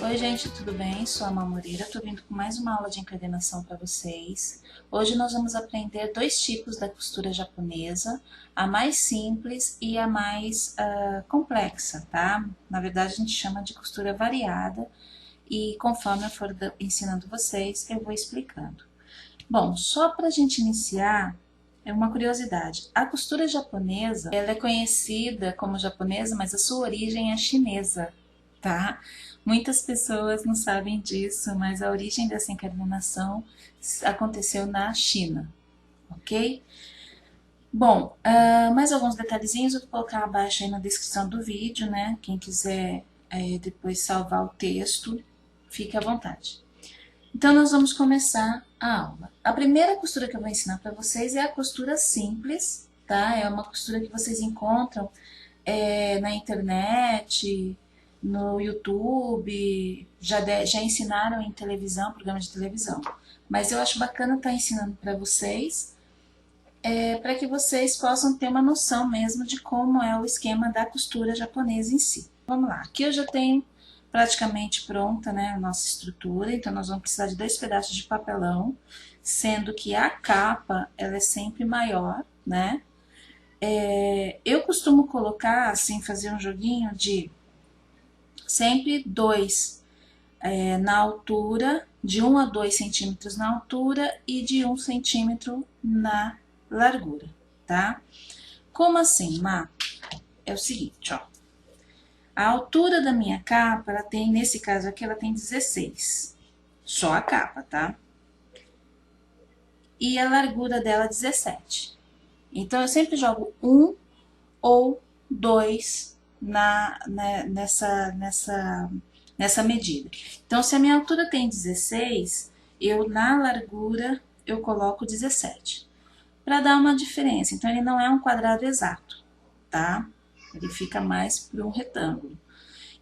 Oi gente, tudo bem? Sou a Má Moreira, estou vindo com mais uma aula de encadernação para vocês. Hoje nós vamos aprender dois tipos da costura japonesa, a mais simples e a mais complexa, tá? Na verdade a gente chama de costura variada e conforme eu for ensinando vocês, eu vou explicando. Bom, só para a gente iniciar, é uma curiosidade. A costura japonesa, ela é conhecida como japonesa, mas a sua origem é chinesa, tá? Muitas pessoas não sabem disso, mas a origem dessa encadernação aconteceu na China, ok? Bom, mais alguns detalhezinhos eu vou colocar abaixo aí na descrição do vídeo, né? Quem quiser depois salvar o texto, fique à vontade. Então, nós vamos começar a aula. A primeira costura que eu vou ensinar para vocês é a costura simples, tá? É uma costura que vocês encontram na internet, no YouTube, já ensinaram em televisão, programa de televisão. Mas eu acho bacana estar ensinando para vocês, para que vocês possam ter uma noção mesmo de como é o esquema da costura japonesa em si. Vamos lá, aqui eu já tenho praticamente pronta, né, a nossa estrutura, então nós vamos precisar de 2 pedaços de papelão, sendo que a capa, ela é sempre maior, né? Eu costumo colocar, assim, fazer um joguinho de sempre 2 na altura, de 1 a 2 centímetros na altura e de 1 centímetro na largura, tá? Como assim, Má? É o seguinte, ó. A altura da minha capa, ela tem, nesse caso aqui, ela tem 16. Só a capa, tá? E a largura dela 17. Então, eu sempre jogo 1 ou 2 nessa medida. Então, se a minha altura tem 16, na largura eu coloco 17. Para dar uma diferença. Então, ele não é um quadrado exato, tá? Ele fica mais para um retângulo.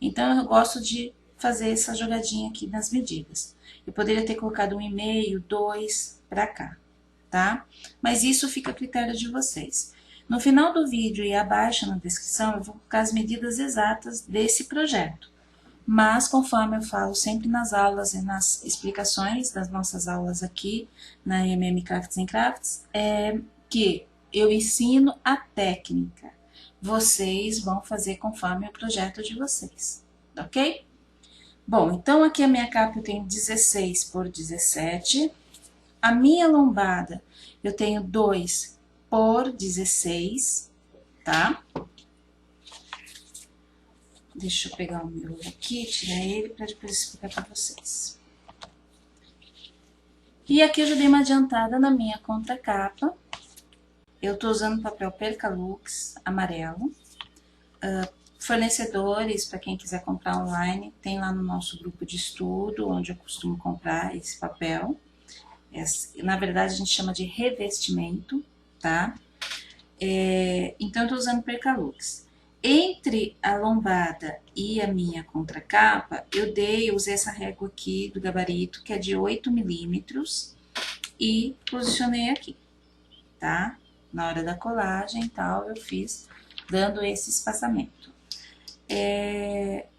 Então, eu gosto de fazer essa jogadinha aqui nas medidas. Eu poderia ter colocado 1,5, 2 para cá, tá? Mas isso fica a critério de vocês. No final do vídeo e abaixo na descrição, eu vou colocar as medidas exatas desse projeto. Mas, conforme eu falo sempre nas aulas e nas explicações das nossas aulas aqui na MM Crafts & Crafts, que eu ensino a técnica. Vocês vão fazer conforme o projeto de vocês, ok? Bom, então aqui a minha capa eu tenho 16 por 17. A minha lombada eu tenho 2 por 16, tá? Deixa eu pegar o meu aqui, tirar ele para depois explicar para vocês. E aqui eu já dei uma adiantada na minha contracapa. Eu tô usando papel Percalux amarelo. Fornecedores, para quem quiser comprar online, tem lá no nosso grupo de estudo, onde eu costumo comprar esse papel. Na verdade, a gente chama de revestimento, tá? Então, eu tô usando Percalux. Entre a lombada e a minha contracapa, eu usei essa régua aqui do gabarito, que é de 8 milímetros, e posicionei aqui, tá? Na hora da colagem e tal, eu fiz dando esse espaçamento.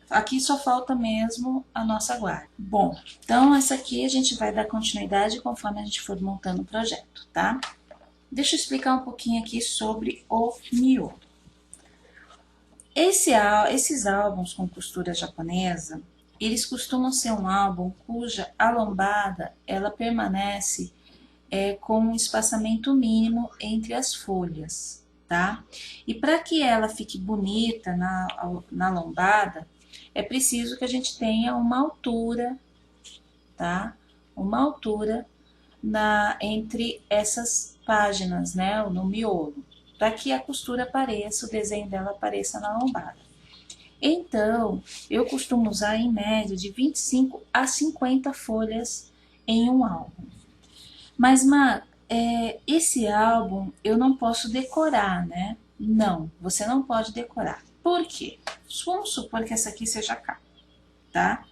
Aqui só falta mesmo a nossa guarda. Bom, então essa aqui a gente vai dar continuidade conforme a gente for montando o projeto, tá? Deixa eu explicar um pouquinho aqui sobre o miolo. Esses álbuns com costura japonesa, eles costumam ser um álbum cuja a lombada, ela permanece com um espaçamento mínimo entre as folhas, tá? E para que ela fique bonita na lombada, é preciso que a gente tenha uma altura, tá? Uma altura entre essas páginas, né? No miolo, para que a costura apareça, o desenho dela apareça na lombada. Então, eu costumo usar em média de 25 a 50 folhas em um álbum. Mas, esse álbum eu não posso decorar, né? Não, você não pode decorar. Por quê? Vamos supor que essa aqui seja a capa, tá?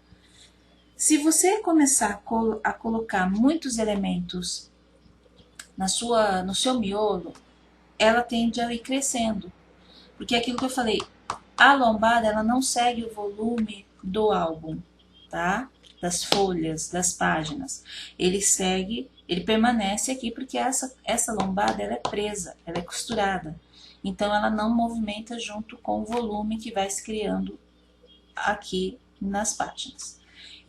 Se você começar a colocar muitos elementos no seu miolo, ela tende a ir crescendo. Porque é aquilo que eu falei, a lombada ela não segue o volume do álbum, tá? Das folhas, das páginas. Ele permanece aqui porque essa lombada ela é presa, ela é costurada. Então ela não movimenta junto com o volume que vai se criando aqui nas páginas.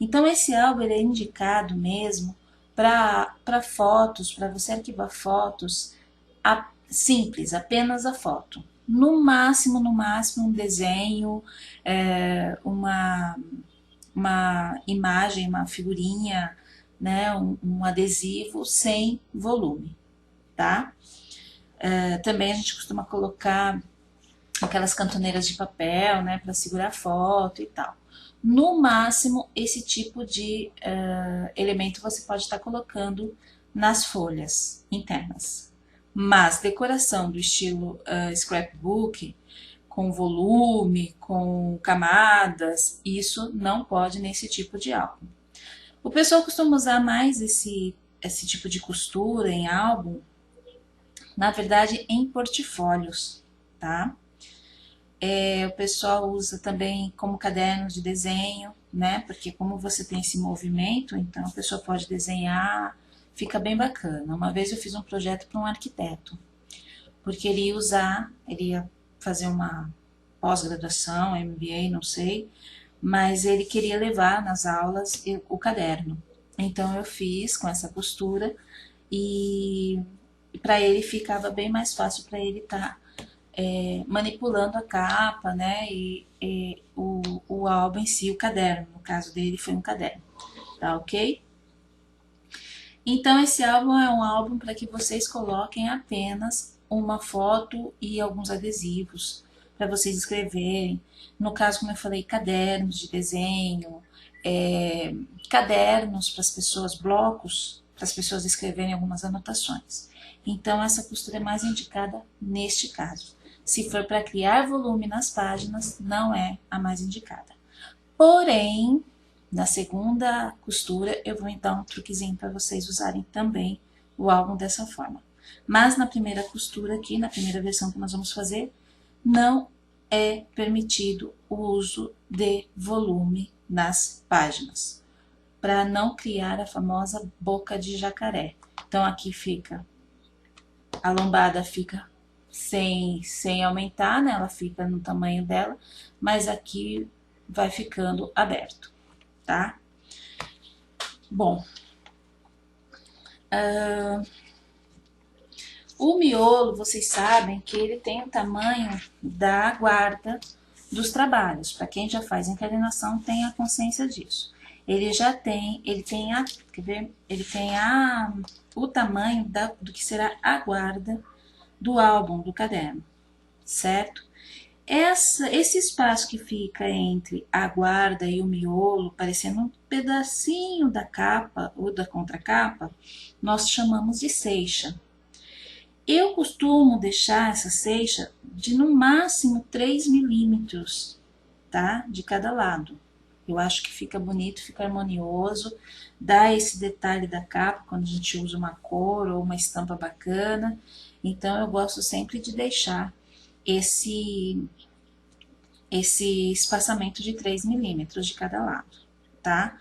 Então esse álbum ele é indicado mesmo para fotos, para você arquivar fotos simples, apenas a foto. No máximo, um desenho, uma imagem, uma figurinha, né, um adesivo sem volume, tá? Também a gente costuma colocar aquelas cantoneiras de papel, né, para segurar foto e tal. No máximo, esse tipo de elemento você pode estar colocando nas folhas internas. Mas decoração do estilo scrapbook, com volume, com camadas, isso não pode nesse tipo de álbum. O pessoal costuma usar mais esse tipo de costura em álbum, na verdade, em portfólios, tá? O pessoal usa também como cadernos de desenho, né? Porque como você tem esse movimento, então a pessoa pode desenhar, fica bem bacana. Uma vez eu fiz um projeto para um arquiteto, porque ele ia fazer uma pós-graduação, MBA, não sei, mas ele queria levar nas aulas o caderno. Então eu fiz com essa costura e para ele ficava bem mais fácil para ele estar manipulando a capa, né, e o álbum em si, o caderno, no caso dele foi um caderno, tá ok? Então esse álbum é um álbum para que vocês coloquem apenas uma foto e alguns adesivos para vocês escreverem. No caso, como eu falei, cadernos de desenho, cadernos para as pessoas, blocos para as pessoas escreverem algumas anotações. Então essa costura é mais indicada neste caso. Se for para criar volume nas páginas, não é a mais indicada. Porém, na segunda costura, eu vou dar um truquezinho para vocês usarem também o álbum dessa forma. Mas na primeira costura aqui, na primeira versão que nós vamos fazer, não é permitido o uso de volume nas páginas, para não criar a famosa boca de jacaré. Então aqui fica, a lombada fica sem aumentar, né? Ela fica no tamanho dela, mas aqui vai ficando aberto, tá? Bom, o miolo, vocês sabem que ele tem o tamanho da guarda dos trabalhos. Para quem já faz encadernação, tem a consciência disso. Ele tem o tamanho do que será a guarda do álbum, do caderno, certo? Esse espaço que fica entre a guarda e o miolo, parecendo um pedacinho da capa ou da contracapa, nós chamamos de ceixa. Eu costumo deixar essa ceixa de no máximo 3 milímetros, tá? De cada lado. Eu acho que fica bonito, fica harmonioso, dá esse detalhe da capa quando a gente usa uma cor ou uma estampa bacana. Então eu gosto sempre de deixar esse espaçamento de 3 milímetros de cada lado, tá?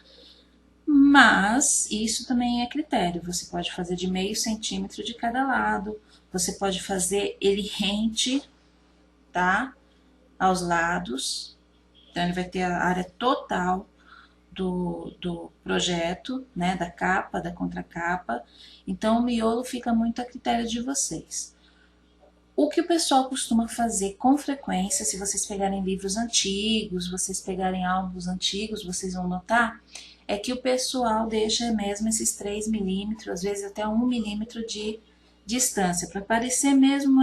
Mas isso também é critério, você pode fazer de meio centímetro de cada lado, você pode fazer ele rente, tá? Aos lados, então ele vai ter a área total do projeto, né? Da capa, da contracapa, então o miolo fica muito a critério de vocês. O que o pessoal costuma fazer com frequência, se vocês pegarem livros antigos, vocês pegarem álbuns antigos, vocês vão notar, é que o pessoal deixa mesmo esses 3 milímetros, às vezes até 1 milímetro de distância, para parecer mesmo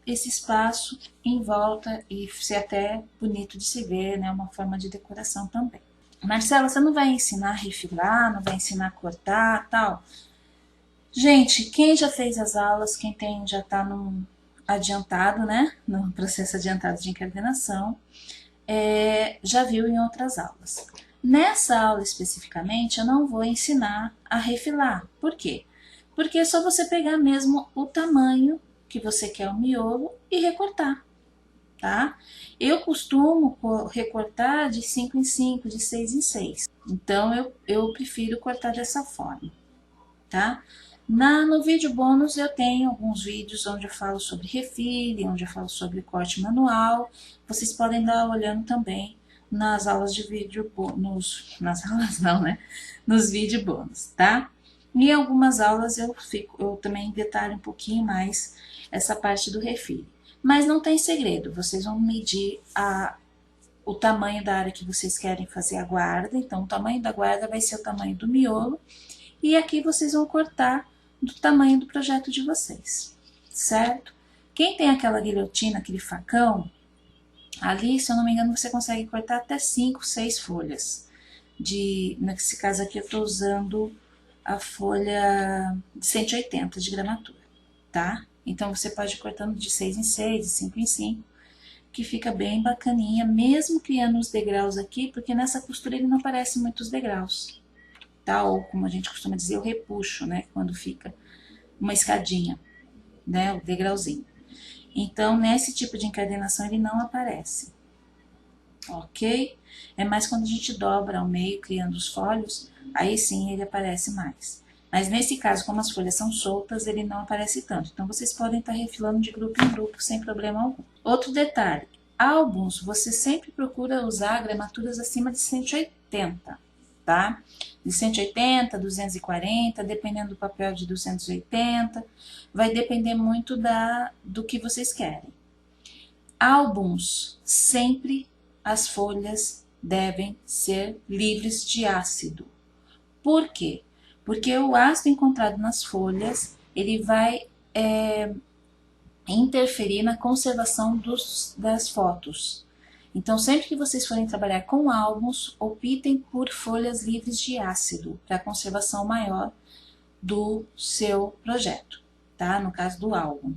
esse espaço em volta e ser até bonito de se ver, né? Uma forma de decoração também. Marcela, você não vai ensinar a refilar, não vai ensinar a cortar, tal? Gente, quem já fez as aulas, quem já está num adiantado, né, no processo adiantado de encadernação, já viu em outras aulas. Nessa aula especificamente, eu não vou ensinar a refilar. Por quê? Porque é só você pegar mesmo o tamanho que você quer o miolo e recortar, tá? Eu costumo recortar de 5 em 5, de 6 em 6. Então, eu prefiro cortar dessa forma, tá? No vídeo bônus eu tenho alguns vídeos onde eu falo sobre refile, onde eu falo sobre corte manual. Vocês podem dar uma olhando também nas aulas de vídeo bônus, nas aulas não, né? Nos vídeos bônus, tá? Em algumas aulas eu também detalho um pouquinho mais essa parte do refile. Mas não tem segredo, vocês vão medir o tamanho da área que vocês querem fazer a guarda. Então, o tamanho da guarda vai ser o tamanho do miolo. E aqui vocês vão cortar do tamanho do projeto de vocês, certo? Quem tem aquela guilhotina, aquele facão, ali, se eu não me engano, você consegue cortar até 5, 6 folhas. Nesse caso aqui eu estou usando a folha de 180 de gramatura, tá? Então você pode ir cortando de 6 em 6, de 5 em 5, que fica bem bacaninha, mesmo criando os degraus aqui, porque nessa costura ele não aparece muitos degraus, tá? Ou como a gente costuma dizer, o repuxo, né? Quando fica uma escadinha, né? O degrauzinho. Então, nesse tipo de encadernação ele não aparece, ok? É mais quando a gente dobra ao meio, criando os folhos, aí sim ele aparece mais. Mas nesse caso, como as folhas são soltas, ele não aparece tanto. Então, vocês podem estar refilando de grupo em grupo sem problema algum. Outro detalhe, álbuns, você sempre procura usar gramaturas acima de 180, tá? De 180, 240, dependendo do papel de 280, vai depender muito do que vocês querem. Álbuns, sempre as folhas devem ser livres de ácido. Por quê? Porque o ácido encontrado nas folhas, ele vai interferir na conservação das fotos. Então, sempre que vocês forem trabalhar com álbuns, optem por folhas livres de ácido, para conservação maior do seu projeto, tá? No caso do álbum.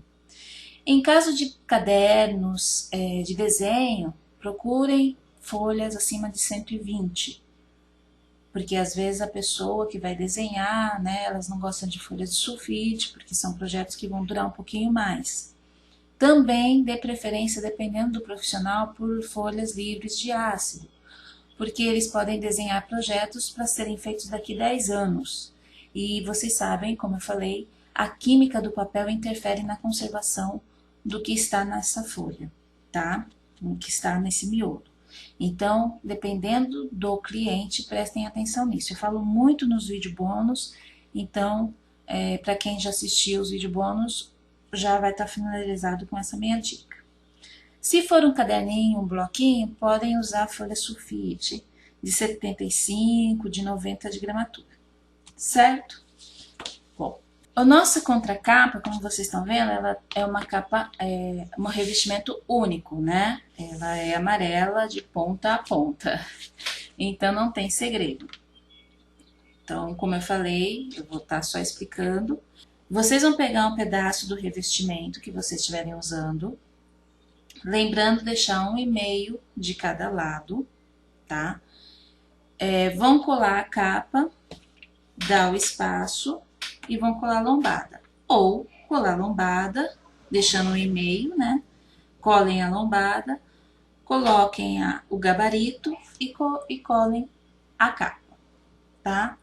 Em caso de cadernos de desenho, procurem folhas acima de 120, porque às vezes a pessoa que vai desenhar, né, elas não gostam de folhas de sulfite, porque são projetos que vão durar um pouquinho mais. Também dê preferência, dependendo do profissional, por folhas livres de ácido, porque eles podem desenhar projetos para serem feitos daqui a 10 anos. E vocês sabem, como eu falei, a química do papel interfere na conservação do que está nessa folha, tá? O que está nesse miolo. Então, dependendo do cliente, prestem atenção nisso. Eu falo muito nos vídeos bônus, então, para quem já assistiu os vídeos bônus, já vai estar finalizado com essa minha dica. Se for um caderninho, um bloquinho, podem usar folha sulfite de 75, de 90 de gramatura, certo? Bom, a nossa contracapa, como vocês estão vendo, ela é uma capa, um revestimento único, né? Ela é amarela de ponta a ponta, então não tem segredo. Então, como eu falei, eu vou estar só explicando. Vocês vão pegar um pedaço do revestimento que vocês estiverem usando, lembrando deixar 1,5 de cada lado, tá? Vão colar a capa, dar o espaço e vão colar a lombada. Ou colar a lombada, deixando 1,5, né? Colhem a lombada, coloquem o gabarito e colhem a capa, tá?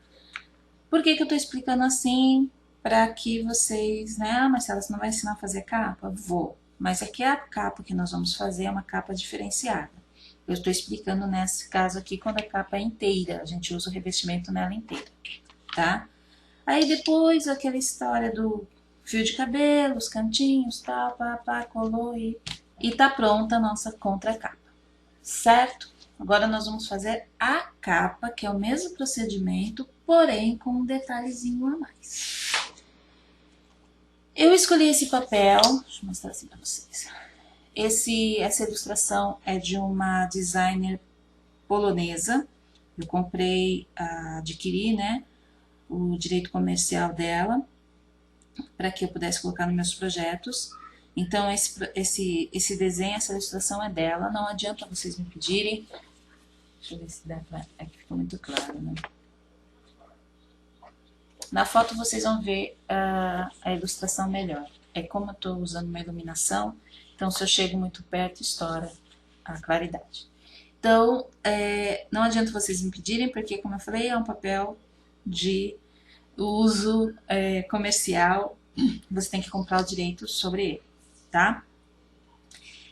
Por que eu tô explicando assim? Para que vocês, né? Ah, Marcela, você não vai ensinar a fazer capa? Vou. Mas aqui a capa que nós vamos fazer é uma capa diferenciada. Eu estou explicando nesse caso aqui quando a capa é inteira, a gente usa o revestimento nela inteira, tá? Aí depois aquela história do fio de cabelo, os cantinhos, tal, colou e tá pronta a nossa contracapa, certo? Agora nós vamos fazer a capa, que é o mesmo procedimento, porém com um detalhezinho a mais. Eu escolhi esse papel, deixa eu mostrar assim para vocês. Essa ilustração é de uma designer polonesa. Eu comprei, adquiri, né, o direito comercial dela, para que eu pudesse colocar nos meus projetos. Então, esse desenho, essa ilustração é dela. Não adianta vocês me pedirem. Deixa eu ver se dá pra... Aqui ficou muito claro, né? Na foto vocês vão ver a ilustração melhor. É como eu estou usando uma iluminação, então se eu chego muito perto, estoura a claridade. Então, não adianta vocês me pedirem, porque, como eu falei, é um papel de uso comercial, você tem que comprar o direito sobre ele, tá?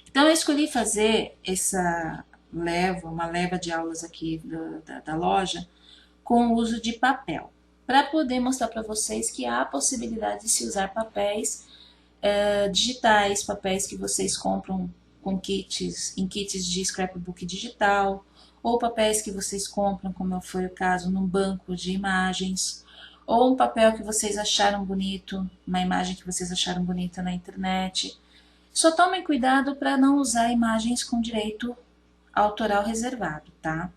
Então, eu escolhi fazer uma leva de aulas aqui da loja, com o uso de papel, para poder mostrar para vocês que há a possibilidade de se usar papéis digitais, papéis que vocês compram em kits de scrapbook digital, ou papéis que vocês compram, como foi o caso, num banco de imagens, ou um papel que vocês acharam bonito, uma imagem que vocês acharam bonita na internet. Só tomem cuidado para não usar imagens com direito autoral reservado, tá?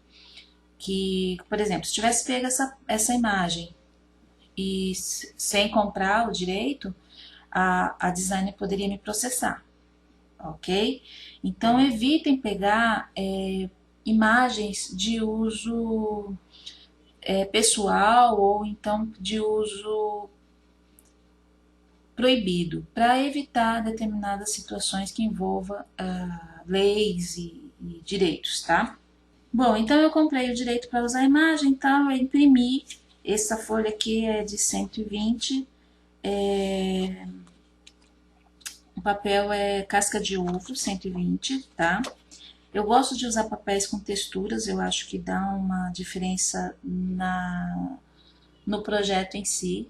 Que, por exemplo, se tivesse pego essa imagem e sem comprar o direito, a designer poderia me processar, ok? Então, evitem pegar imagens de uso pessoal ou então de uso proibido, para evitar determinadas situações que envolvam leis e direitos, tá? Bom, então eu comprei o direito para usar a imagem, então eu imprimi. Essa folha aqui é de 120, o papel é casca de ovo, 120, tá? Eu gosto de usar papéis com texturas, eu acho que dá uma diferença no projeto em si.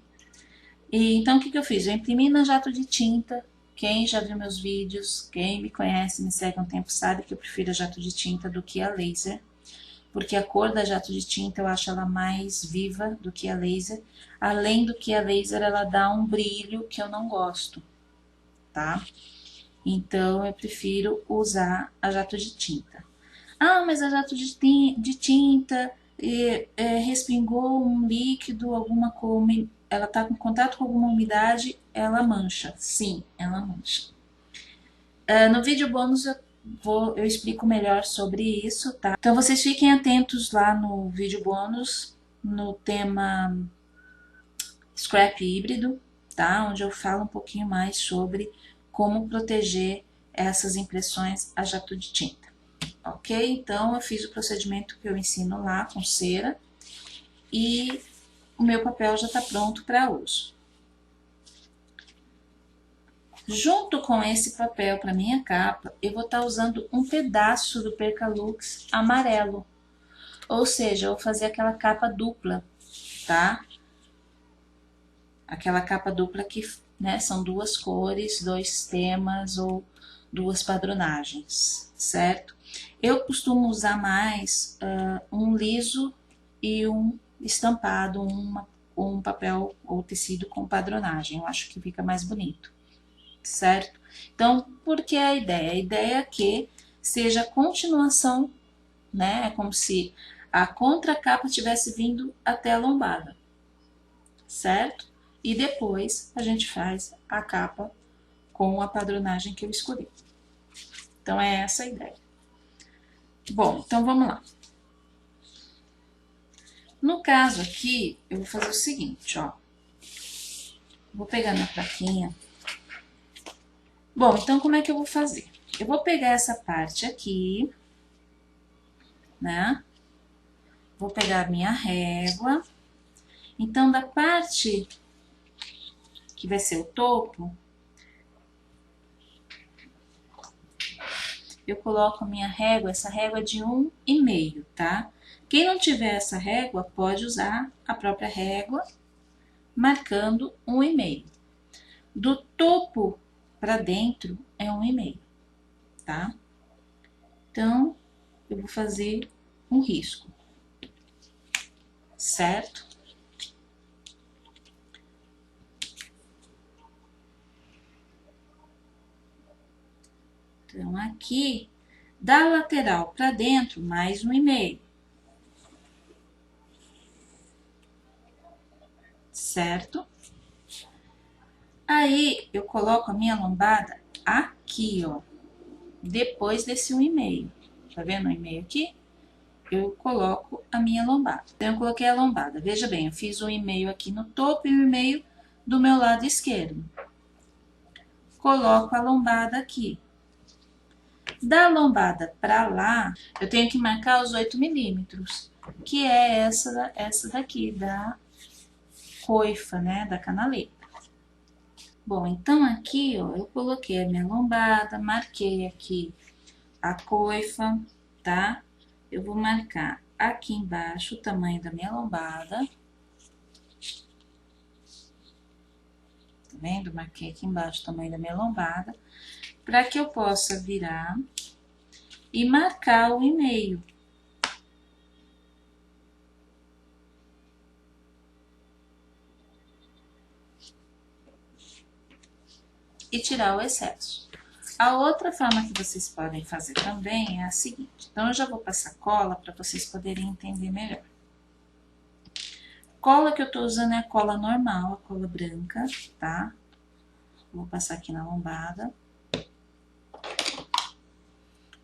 E então o que eu fiz? Eu imprimi na jato de tinta. Quem já viu meus vídeos, quem me conhece, me segue há um tempo, sabe que eu prefiro a jato de tinta do que a laser. Porque a cor da jato de tinta eu acho ela mais viva do que a laser. Além do que a laser ela dá um brilho que eu não gosto, tá? Então eu prefiro usar a jato de tinta. Ah, mas a jato de tinta respingou um líquido, alguma coisa, ela está com contato com alguma umidade, ela mancha. Sim, ela mancha. No vídeo bônus eu explico melhor sobre isso, tá? Então vocês fiquem atentos lá no vídeo bônus, no tema scrap híbrido, tá? Onde eu falo um pouquinho mais sobre como proteger essas impressões a jato de tinta, ok? Então eu fiz o procedimento que eu ensino lá com cera e o meu papel já está pronto para uso. Junto com esse papel para minha capa, eu vou estar usando um pedaço do Percalux amarelo. Ou seja, eu vou fazer aquela capa dupla, tá? Aquela capa dupla que, né, são duas cores, dois temas ou duas padronagens, certo? Eu costumo usar mais um liso e um estampado, um papel ou tecido com padronagem. Eu acho que fica mais bonito, certo? Então, por que a ideia? A ideia é que seja a continuação, né? É como se a contracapa tivesse vindo até a lombada, certo? E depois a gente faz a capa com a padronagem que eu escolhi. Então, é essa a ideia. Bom, então vamos lá. No caso aqui, eu vou fazer o seguinte, ó. Vou pegar minha plaquinha. Bom, então como é que eu vou fazer? Eu vou pegar essa parte aqui, né? Vou pegar a minha régua. Então, da parte que vai ser o topo, eu coloco a minha régua, essa régua é de 1,5, tá? Quem não tiver essa régua, pode usar a própria régua, marcando 1,5. Do topo para dentro é 1,5, tá? Então, eu vou fazer um risco, certo? Então, aqui, da lateral para dentro, mais 1,5. Certo? Aí, eu coloco a minha lombada aqui, ó. Depois desse 1,5. Tá vendo o 1,5 aqui? Eu coloco a minha lombada. Então, eu coloquei a lombada. Veja bem, eu fiz 1,5 aqui no topo e 1,5 do meu lado esquerdo. Coloco a lombada aqui. Da lombada pra lá, eu tenho que marcar os 8 milímetros, que é essa daqui, da coifa, né, da canaleta. Bom, então aqui, ó, eu coloquei a minha lombada, marquei aqui a coifa, tá? Eu vou marcar aqui embaixo o tamanho da minha lombada. Tá vendo? Marquei aqui embaixo o tamanho da minha lombada, para que eu possa virar e marcar o e-mail. E tirar o excesso. A outra forma que vocês podem fazer também é a seguinte. Então, eu já vou passar cola para vocês poderem entender melhor. Cola que eu tô usando é a cola normal, a cola branca, tá? Vou passar aqui na lombada.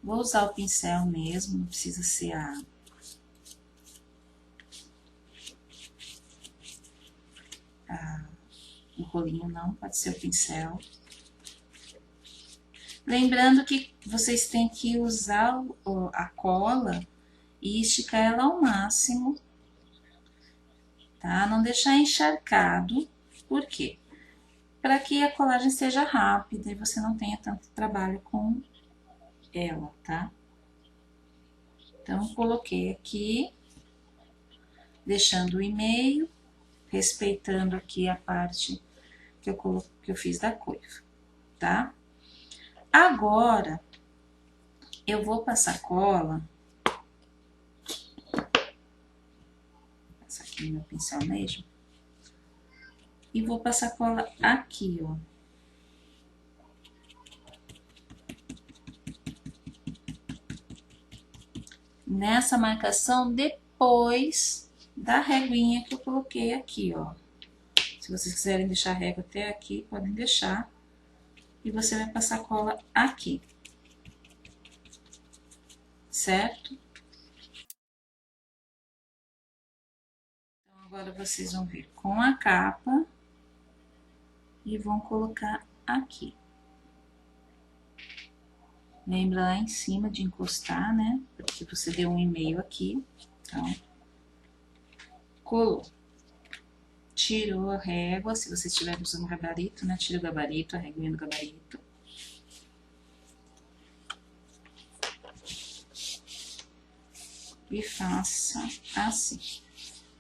Vou usar o pincel mesmo, não precisa ser o rolinho, não, pode ser o pincel. Lembrando que vocês têm que usar a cola e esticar ela ao máximo, tá? Não deixar encharcado. Por quê? Para que a colagem seja rápida e você não tenha tanto trabalho com ela, tá? Então, coloquei aqui, deixando o e-mail, respeitando aqui a parte que eu fiz da coifa, tá? Agora, eu vou passar cola. Vou passar aqui no meu pincel mesmo. E vou passar cola aqui, ó. Nessa marcação depois da reguinha que eu coloquei aqui, ó. Se vocês quiserem deixar a régua até aqui, podem deixar. E você vai passar cola aqui. Certo? Então, agora vocês vão vir com a capa e vão colocar aqui. Lembra lá em cima de encostar, né? Porque você deu um e-mail aqui. Então, colou. Tirou a régua, se você estiver usando gabarito, né? Tira o gabarito, a réguinha do gabarito. E faça assim,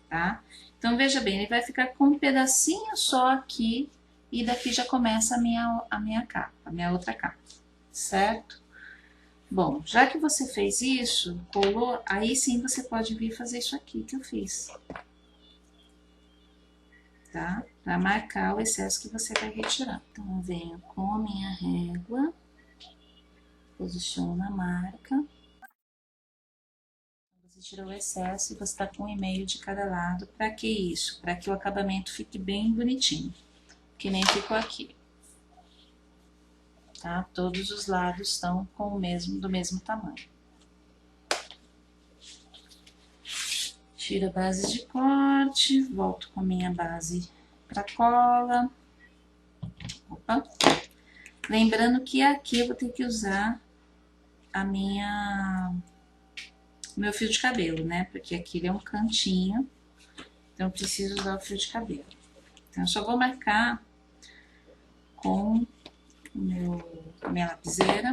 tá? Então, veja bem, ele vai ficar com um pedacinho só aqui e daqui já começa a minha capa, a minha outra capa, certo? Bom, já que você fez isso, colou, aí sim você pode vir fazer isso aqui que eu fiz. Tá? Para marcar o excesso que você vai retirar. Então, eu venho com a minha régua, posiciono na marca. Você tirou o excesso e você tá com um e-mail de cada lado. Para que isso? Para que o acabamento fique bem bonitinho, que nem ficou aqui. Tá? Todos os lados estão com do mesmo tamanho. Tiro a base de corte, volto com a minha base para cola. Opa! Lembrando que aqui eu vou ter que usar meu fio de cabelo, né? Porque aqui ele é um cantinho, então eu preciso usar o fio de cabelo. Então, eu só vou marcar com a minha lapiseira.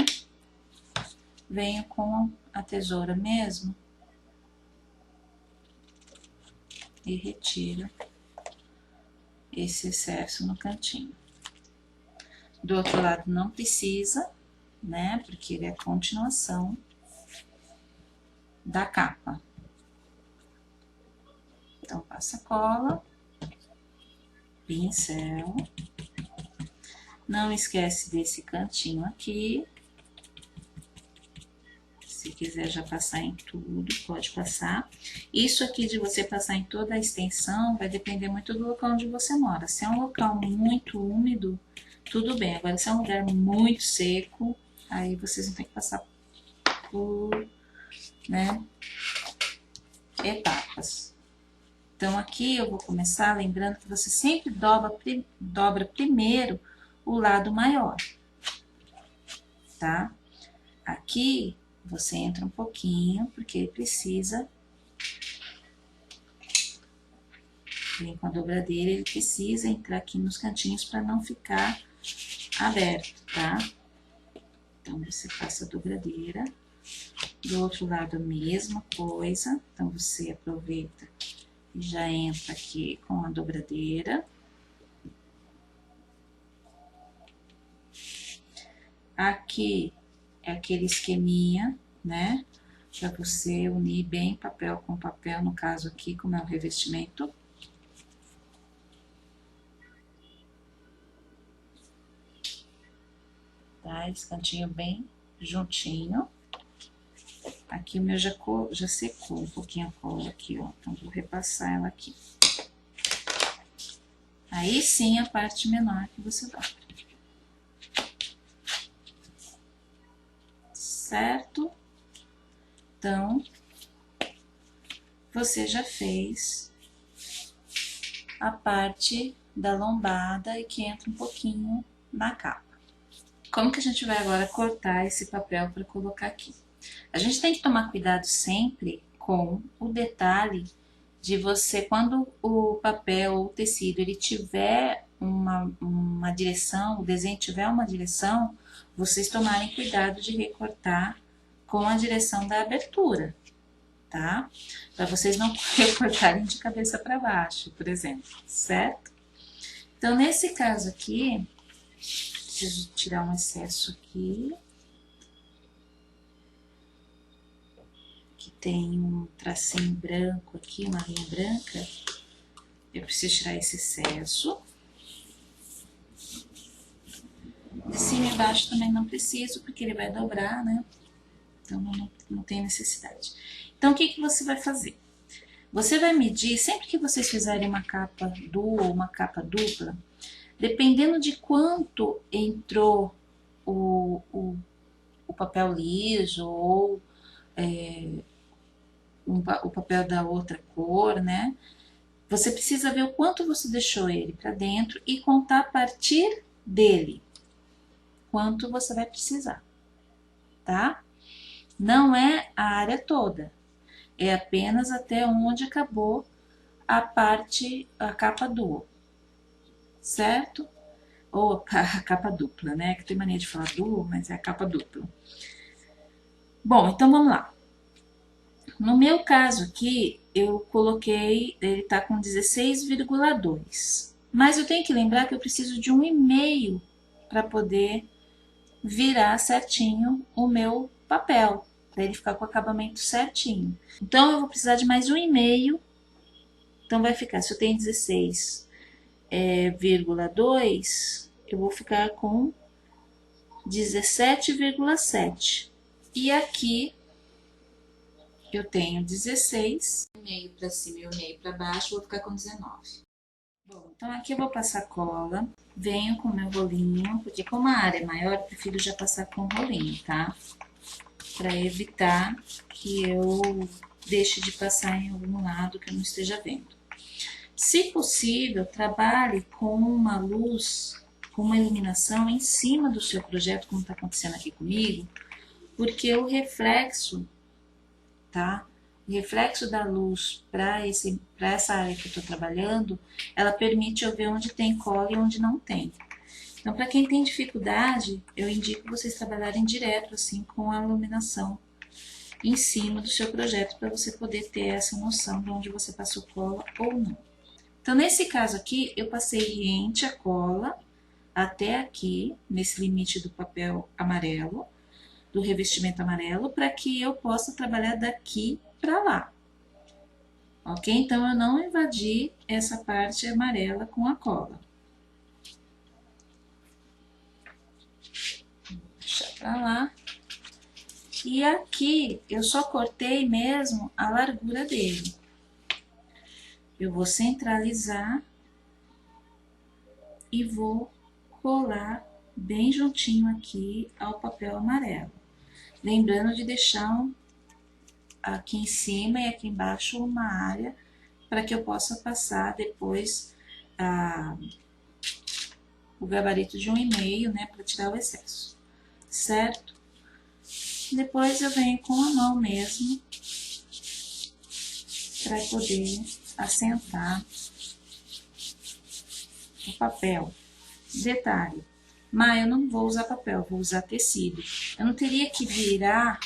Venho com a tesoura mesmo e retiro esse excesso no cantinho. Do outro lado não precisa, né? Porque ele é a continuação da capa. Então, passa cola, pincel. Não esquece desse cantinho aqui. Se quiser já passar em tudo, pode passar. Isso aqui de você passar em toda a extensão vai depender muito do local onde você mora. Se é um local muito úmido, tudo bem. Agora, se é um lugar muito seco, aí vocês vão ter que passar por, né, etapas. Então, aqui eu vou começar lembrando que você sempre dobra primeiro o lado maior, tá? Aqui, você entra um pouquinho, porque ele precisa... Vem com a dobradeira, ele precisa entrar aqui nos cantinhos para não ficar aberto, tá? Então, você passa a dobradeira. Do outro lado, a mesma coisa. Então, você aproveita e já entra aqui com a dobradeira. Aqui é aquele esqueminha, né? Para você unir bem papel com papel, no caso aqui, como é o revestimento. Tá? Esse cantinho bem juntinho. Aqui o meu já secou um pouquinho a cola aqui, ó. Então, vou repassar ela aqui. Aí sim, a parte menor que você dobra. Certo? Então, você já fez a parte da lombada e que entra um pouquinho na capa. Como que a gente vai agora cortar esse papel para colocar aqui? A gente tem que tomar cuidado sempre com o detalhe de você, quando o papel ou o tecido ele tiver uma direção, o desenho tiver uma direção, vocês tomarem cuidado de recortar com a direção da abertura, tá? Para vocês não recortarem de cabeça para baixo, por exemplo, certo? Então, nesse caso aqui, preciso tirar um excesso aqui. Que tem um tracinho branco aqui, uma linha branca. Eu preciso tirar esse excesso. De cima e embaixo também não preciso, porque ele vai dobrar, né? Então, não tem necessidade. Então, o que que você vai fazer? Você vai medir, sempre que vocês fizerem uma capa dual ou uma capa dupla, dependendo de quanto entrou o papel liso ou o papel da outra cor, né? Você precisa ver o quanto você deixou ele para dentro e contar a partir dele quanto você vai precisar, tá? Não é a área toda, é apenas até onde acabou a capa dual, certo? Ou a capa dupla, né? Que tem mania de falar dual, mas é a capa dupla. Bom, então vamos lá. No meu caso aqui, eu coloquei, ele tá com 16,2. Mas eu tenho que lembrar que eu preciso de 1,5 para poder virar certinho o meu papel, para ele ficar com o acabamento certinho. Então, eu vou precisar de mais 1,5. Então, vai ficar, se eu tenho 16,2, eu vou ficar com 17,7. E aqui eu tenho 16, 1,5 para cima e 1,5 para baixo, vou ficar com 19. Bom, então aqui eu vou passar cola, venho com o meu rolinho, porque como a área é maior, eu prefiro já passar com o rolinho, tá? Para evitar que eu deixe de passar em algum lado que eu não esteja vendo. Se possível, trabalhe com uma luz, com uma iluminação em cima do seu projeto, como está acontecendo aqui comigo, porque o reflexo, tá? O reflexo da luz para essa área que eu estou trabalhando, ela permite eu ver onde tem cola e onde não tem. Então, para quem tem dificuldade, eu indico vocês trabalharem direto assim com a iluminação em cima do seu projeto, para você poder ter essa noção de onde você passou cola ou não. Então, nesse caso aqui, eu passei rente a cola até aqui, nesse limite do papel amarelo, do revestimento amarelo, para que eu possa trabalhar daqui para lá. Ok? Então, eu não invadi essa parte amarela com a cola. Vou deixar para lá. E aqui, eu só cortei mesmo a largura dele. Eu vou centralizar e vou colar bem juntinho aqui ao papel amarelo. Lembrando de deixar aqui em cima e aqui embaixo uma área para que eu possa passar depois o gabarito de 1,5, né, para tirar o excesso, certo? Depois eu venho com a mão mesmo, para poder assentar o papel. Detalhe, mas eu não vou usar papel, vou usar tecido. Eu não teria que virar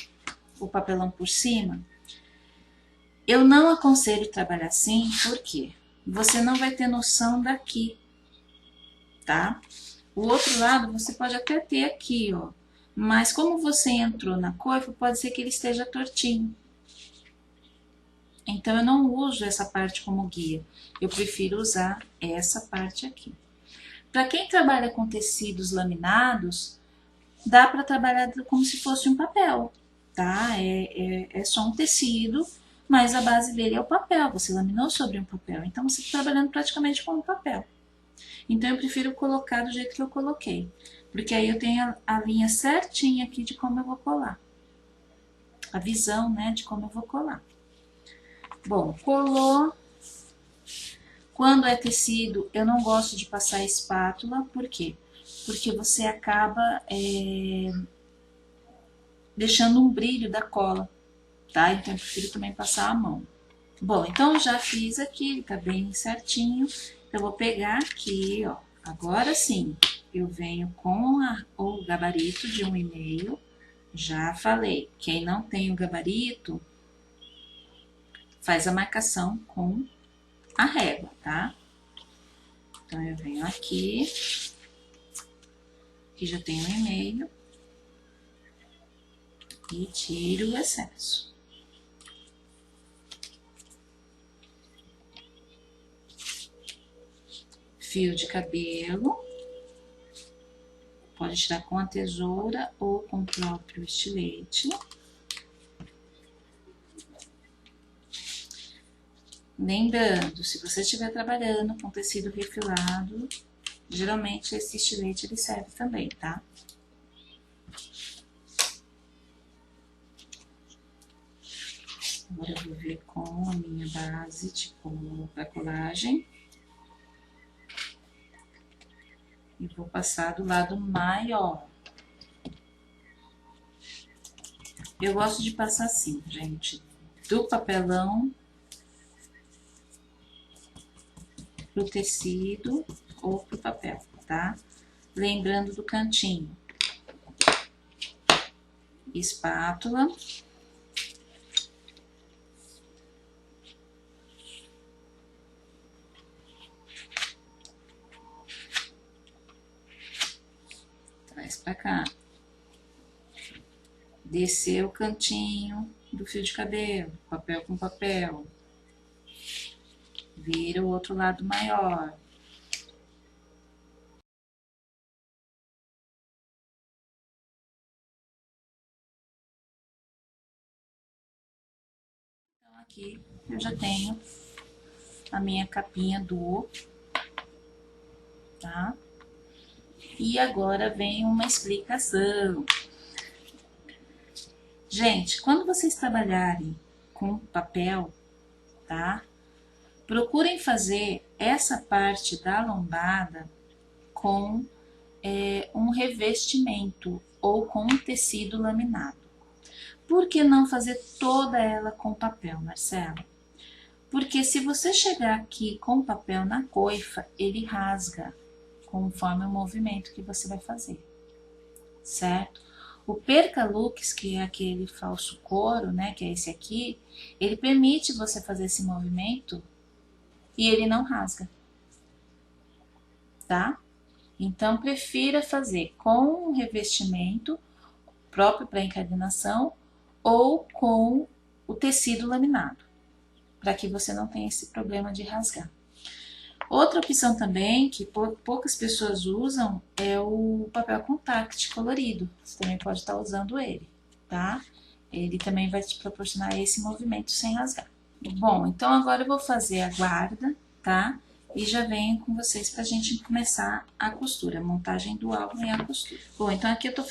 o papelão por cima. Eu não aconselho trabalhar assim, porque você não vai ter noção daqui, tá? O outro lado você pode até ter aqui, ó. Mas como você entrou na coifa, pode ser que ele esteja tortinho. Então eu não uso essa parte como guia. Eu prefiro usar essa parte aqui. Para quem trabalha com tecidos laminados, dá para trabalhar como se fosse um papel, tá? É só um tecido, mas a base dele é o papel. Você laminou sobre um papel, então você está trabalhando praticamente com um papel. Então eu prefiro colocar do jeito que eu coloquei, porque aí eu tenho a linha certinha aqui de como eu vou colar. A visão, né, de como eu vou colar. Bom, colou. Quando é tecido, eu não gosto de passar espátula, por quê? Porque você acaba deixando um brilho da cola, tá? Então eu prefiro também passar a mão. Bom, então eu já fiz aqui, tá bem certinho. Eu vou pegar aqui, ó. Agora sim, eu venho com o gabarito de 1,5. Já falei, quem não tem o gabarito, faz a marcação com a régua, tá? Então eu venho aqui, que já tem 1,5, e tiro o excesso. Fio de cabelo, pode tirar com a tesoura ou com o próprio estilete. Lembrando, se você estiver trabalhando com tecido refilado, geralmente esse estilete ele serve também, tá? Agora eu vou vir com a minha base para colagem. E vou passar do lado maior. Eu gosto de passar assim, gente, do papelão pro tecido ou pro papel, tá? Lembrando do cantinho. Espátula. Traz pra cá. Descer o cantinho do fio de cabelo, papel com papel. Vira o outro lado maior. Então aqui eu já tenho a minha capinha duo, tá? E agora vem uma explicação. Gente, quando vocês trabalharem com papel, tá? Procurem fazer essa parte da lombada com um revestimento ou com um tecido laminado. Por que não fazer toda ela com papel, Marcela? Porque se você chegar aqui com o papel na coifa, ele rasga conforme o movimento que você vai fazer, certo? O perca-looks, que é aquele falso couro, né, que é esse aqui, ele permite você fazer esse movimento e ele não rasga, tá? Então, prefira fazer com um revestimento próprio para encadernação ou com o tecido laminado, para que você não tenha esse problema de rasgar. Outra opção também, que poucas pessoas usam, é o papel contact colorido. Você também pode estar usando ele, tá? Ele também vai te proporcionar esse movimento sem rasgar. Bom, então agora eu vou fazer a guarda, tá? E já venho com vocês pra gente começar a costura, a montagem do álbum e a costura. Bom, então aqui eu tô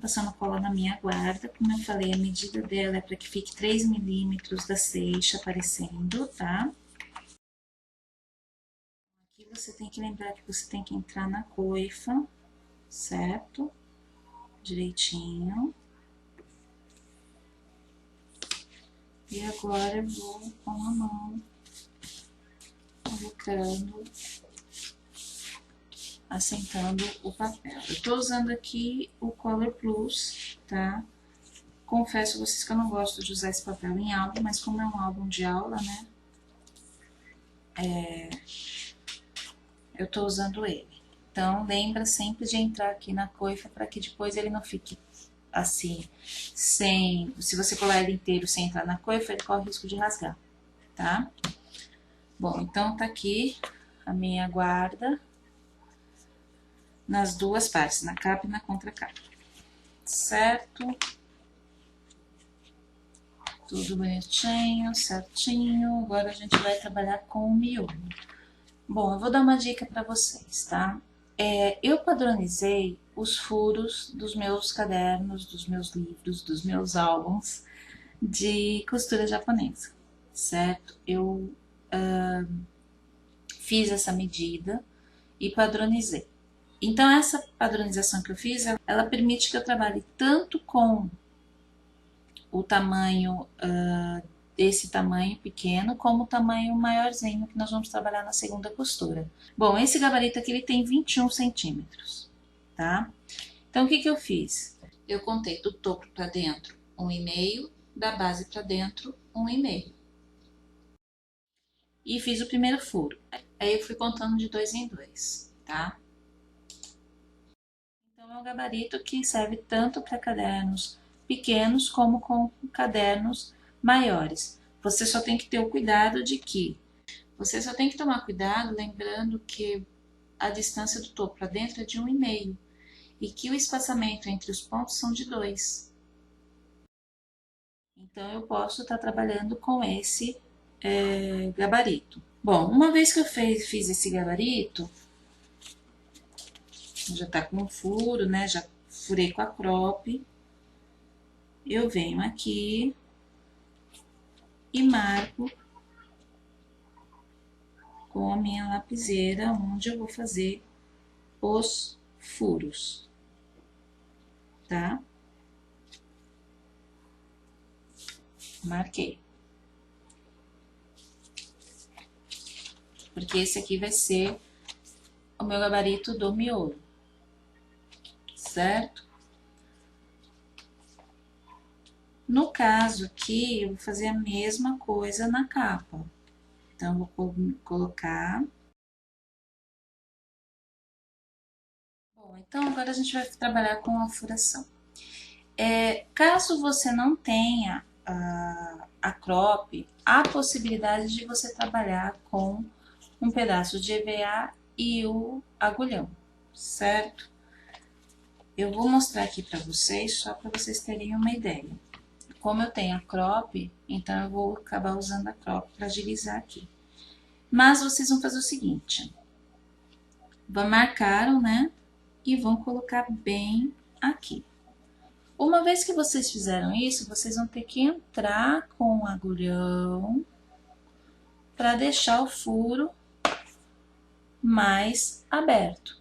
passando cola na minha guarda. Como eu falei, a medida dela é para que fique 3 milímetros da seixa aparecendo, tá? Aqui você tem que lembrar que você tem que entrar na coifa, certo? Direitinho. E agora eu vou com a mão colocando, assentando o papel. Eu tô usando aqui o Color Plus, tá? Confesso a vocês que eu não gosto de usar esse papel em álbum, mas como é um álbum de aula, né? Eu tô usando ele. Então, lembra sempre de entrar aqui na coifa para que depois ele não fique assim, sem... Se você colar ele inteiro sem entrar na coifa, ele corre o risco de rasgar, tá? Bom, então tá aqui a minha guarda nas duas partes, na capa e na contracapa, certo? Tudo bonitinho, certinho. Agora a gente vai trabalhar com o miolo. Bom, eu vou dar uma dica para vocês, tá? Eu padronizei os furos dos meus cadernos, dos meus livros, dos meus álbuns de costura japonesa, certo? Eu fiz essa medida e padronizei. Então, essa padronização que eu fiz, ela permite que eu trabalhe tanto com o tamanho, esse tamanho pequeno, como o tamanho maiorzinho que nós vamos trabalhar na segunda costura. Bom, esse gabarito aqui ele tem 21 centímetros, tá? Então, o que que eu fiz? Eu contei do topo para dentro 1,5, da base para dentro 1,5. E fiz o primeiro furo. Aí eu fui contando de 2 em 2, tá? Então, é um gabarito que serve tanto para cadernos pequenos como com cadernos maiores. Você só tem que ter o cuidado de que... Você só tem que tomar cuidado, lembrando que a distância do topo para dentro é de 1,5 e que o espaçamento entre os pontos são de 2. Então, eu posso estar trabalhando com esse gabarito. Bom, uma vez que eu fiz esse gabarito, já tá com um furo, né? Já furei com a crop. Eu venho aqui e marco com a minha lapiseira onde eu vou fazer os furos, tá? Marquei. Porque esse aqui vai ser o meu gabarito do miolo, certo? No caso aqui, eu vou fazer a mesma coisa na capa. Então, eu vou colocar... Bom, então agora a gente vai trabalhar com a furação. Caso você não tenha a crop, há possibilidade de você trabalhar com um pedaço de EVA e o agulhão, certo? Eu vou mostrar aqui para vocês, só para vocês terem uma ideia. Como eu tenho a crop, então eu vou acabar usando a crop para agilizar aqui. Mas vocês vão fazer o seguinte, marcaram, né? E vão colocar bem aqui. Uma vez que vocês fizeram isso, vocês vão ter que entrar com o agulhão para deixar o furo mais aberto.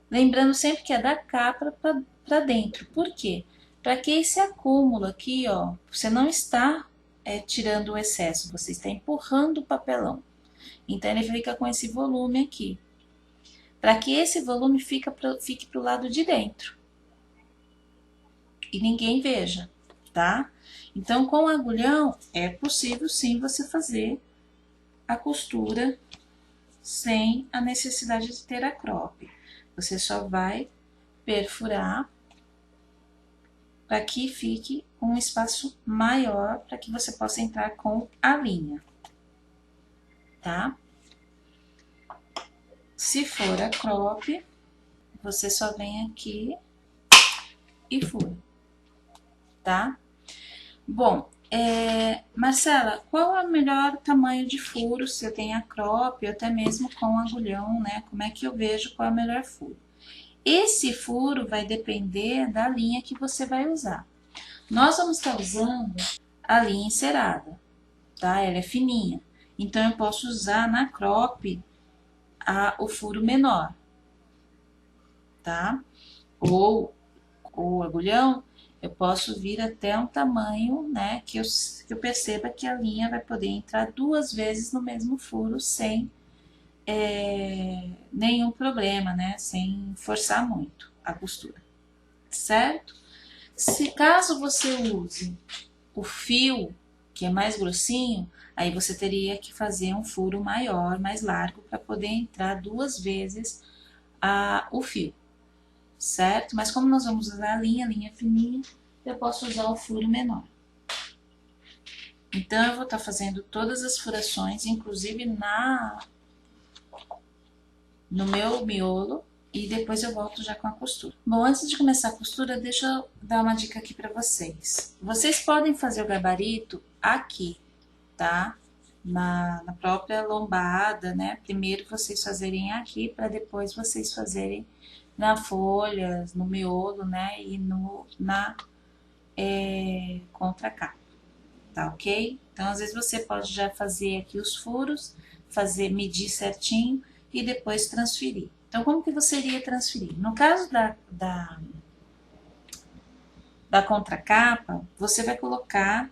Lembrando sempre que é da capa para dentro. Por quê? Para que esse acúmulo aqui, ó, você não está tirando o excesso, você está empurrando o papelão. Então, ele fica com esse volume aqui. Para que esse volume fique para o lado de dentro. E ninguém veja, tá? Então, com o agulhão, é possível sim você fazer a costura sem a necessidade de ter a crop. Você só vai perfurar para que fique um espaço maior para que você possa entrar com a linha, tá? Se for a crop, você só vem aqui e fura, tá? Bom, Marcela, qual é o melhor tamanho de furo, se eu tenho a crop, ou até mesmo com agulhão, né? Como é que eu vejo qual é o melhor furo? Esse furo vai depender da linha que você vai usar. Nós vamos estar usando a linha encerada, tá? Ela é fininha. Então, eu posso usar na crop o furo menor, tá? Ou o agulhão, Eu posso vir até um tamanho, né, que eu perceba que a linha vai poder entrar 2 vezes no mesmo furo sem nenhum problema, né, sem forçar muito a costura, certo? Se caso você use o fio, que é mais grossinho, aí você teria que fazer um furo maior, mais largo, para poder entrar 2 vezes o fio, certo? Mas como nós vamos usar a linha fininha, eu posso usar o furo menor. Então, eu vou estar fazendo todas as furações, inclusive no meu miolo, e depois eu volto já com a costura. Bom, antes de começar a costura, deixa eu dar uma dica aqui para vocês. Vocês podem fazer o gabarito aqui, tá? Na própria lombada, né? Primeiro vocês fazerem aqui, para depois vocês fazerem na folha, no miolo, né? E na contracapa, tá ok? Então, às vezes você pode já fazer aqui os furos, medir certinho e depois transferir. Então, como que você iria transferir? No caso da contracapa, você vai colocar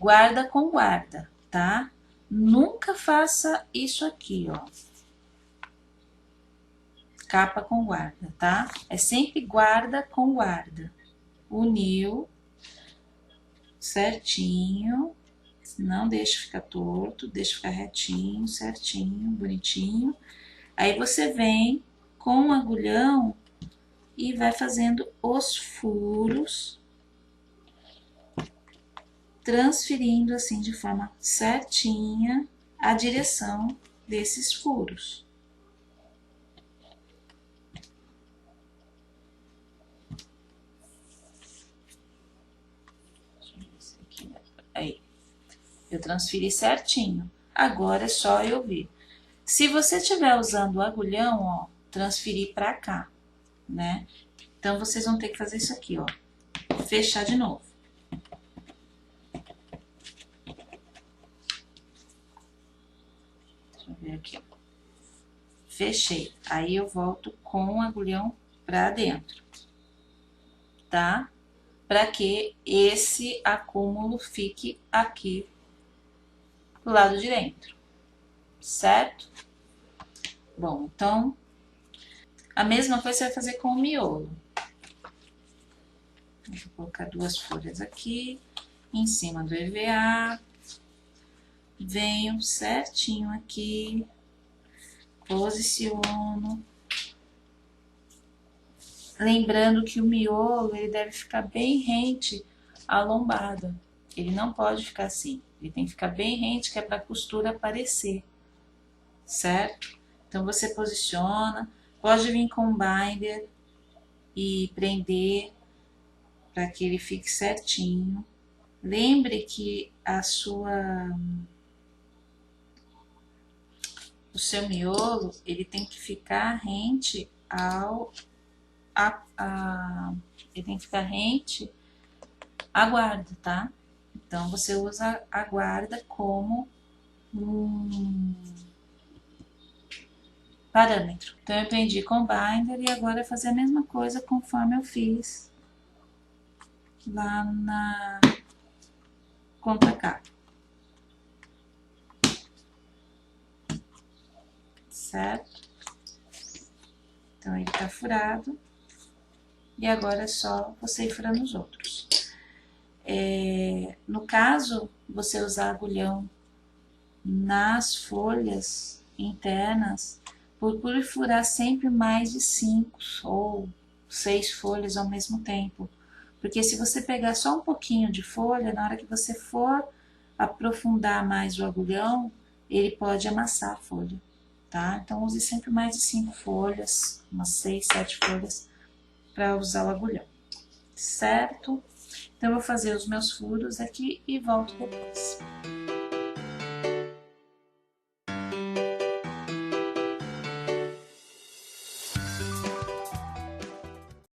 guarda com guarda, tá? Nunca faça isso aqui, ó. Capa com guarda, tá? É sempre guarda com guarda. Uniu certinho, não deixa ficar torto, deixa ficar retinho, certinho, bonitinho. Aí você vem com o agulhão e vai fazendo os furos, transferindo assim de forma certinha a direção desses furos. Aí, eu transferi certinho. Agora é só eu vir. Se você estiver usando o agulhão, ó, transferir pra cá, né? Então, vocês vão ter que fazer isso aqui, ó. Fechar de novo. Deixa eu ver aqui, ó. Fechei. Aí, eu volto com o agulhão pra dentro, tá? Para que esse acúmulo fique aqui do lado de dentro, certo? Bom, então, a mesma coisa você vai fazer com o miolo. Vou colocar 2 folhas aqui, em cima do EVA, venho certinho aqui, posiciono. Lembrando que o miolo, ele deve ficar bem rente à lombada. Ele não pode ficar assim. Ele tem que ficar bem rente, que é para a costura aparecer, certo? Então, você posiciona. Pode vir com binder e prender para que ele fique certinho. Lembre que o seu miolo, ele tem que ficar rente ele tem que ficar rente à guarda, tá? Então, você usa a guarda como um parâmetro. Então, eu prendi com binder e agora fazer a mesma coisa conforme eu fiz lá na contracapa. Certo? Então, ele tá furado. E agora é só você ir furando os outros. No caso, você usar agulhão nas folhas internas, procure furar sempre mais de 5 ou 6 folhas ao mesmo tempo. Porque se você pegar só um pouquinho de folha, na hora que você for aprofundar mais o agulhão, ele pode amassar a folha, tá? Então, use sempre mais de 5 folhas, umas 6, 7 folhas, para usar o agulhão, certo? Então, eu vou fazer os meus furos aqui e volto depois.